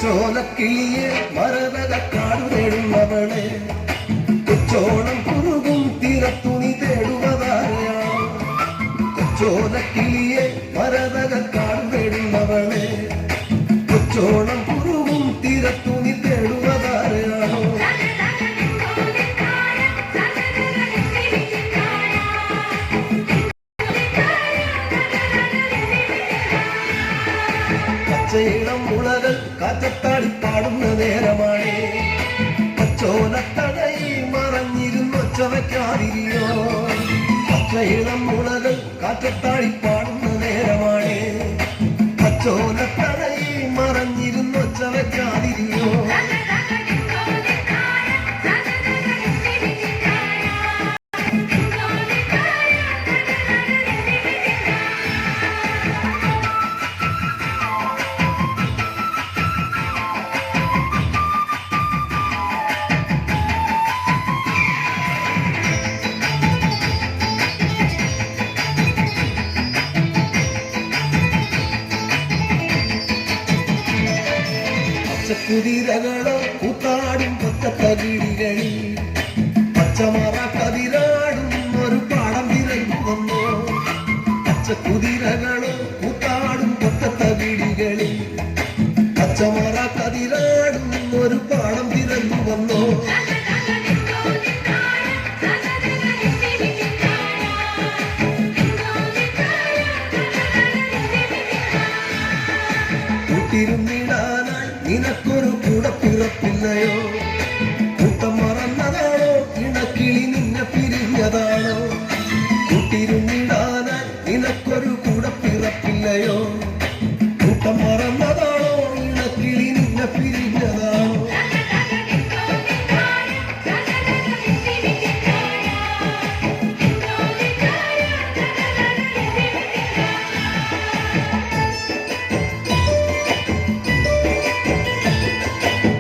ചോലക്കിളിയെ മരതകാടു തേടുന്നവളെ കൊച്ചോളം കുറുകും തീരത്തുണി തേടുവതാരയാ ചോലക്കിളിയെ മരതകാടു തേടുന്നവളെ കൊച്ചോളം കുറുകും തീരത്തുണി തേടുവതാരയാണോ പച്ചയിളം മുളകൾ കാറ്റത്താടി പാടുന്ന നേരമാണ് പച്ചോലത്തടയിൽ മറഞ്ഞിരുന്നൊച്ച വയ്ക്കാതിരിയോ പച്ചയിളം മുളകൾ കാറ്റത്താടി പാടുന്ന നേരമാണ് പച്ചോലത്തടയിൽ മറഞ്ഞിരുന്നൊച്ച വയ്ക്കാതിരിയോ പച്ചക്കുതിരകളോ കൂത്താടും പച്ചത്തകിടികളിൽ പച്ചമറ കതിരാടും ഒരു പാടം തിരഞ്ഞു വന്നോ പച്ചക്കുതിരകളോ കൂത്താടും പച്ചത്തകിടികളിൽ പച്ചമറ കതിരാടും ഒരു പാടം തിരഞ്ഞു വന്നോ കൂട്ടിരുന്നിടാനായി നിനക്കൊരു കൂടെ പിറപ്പില്ലയോ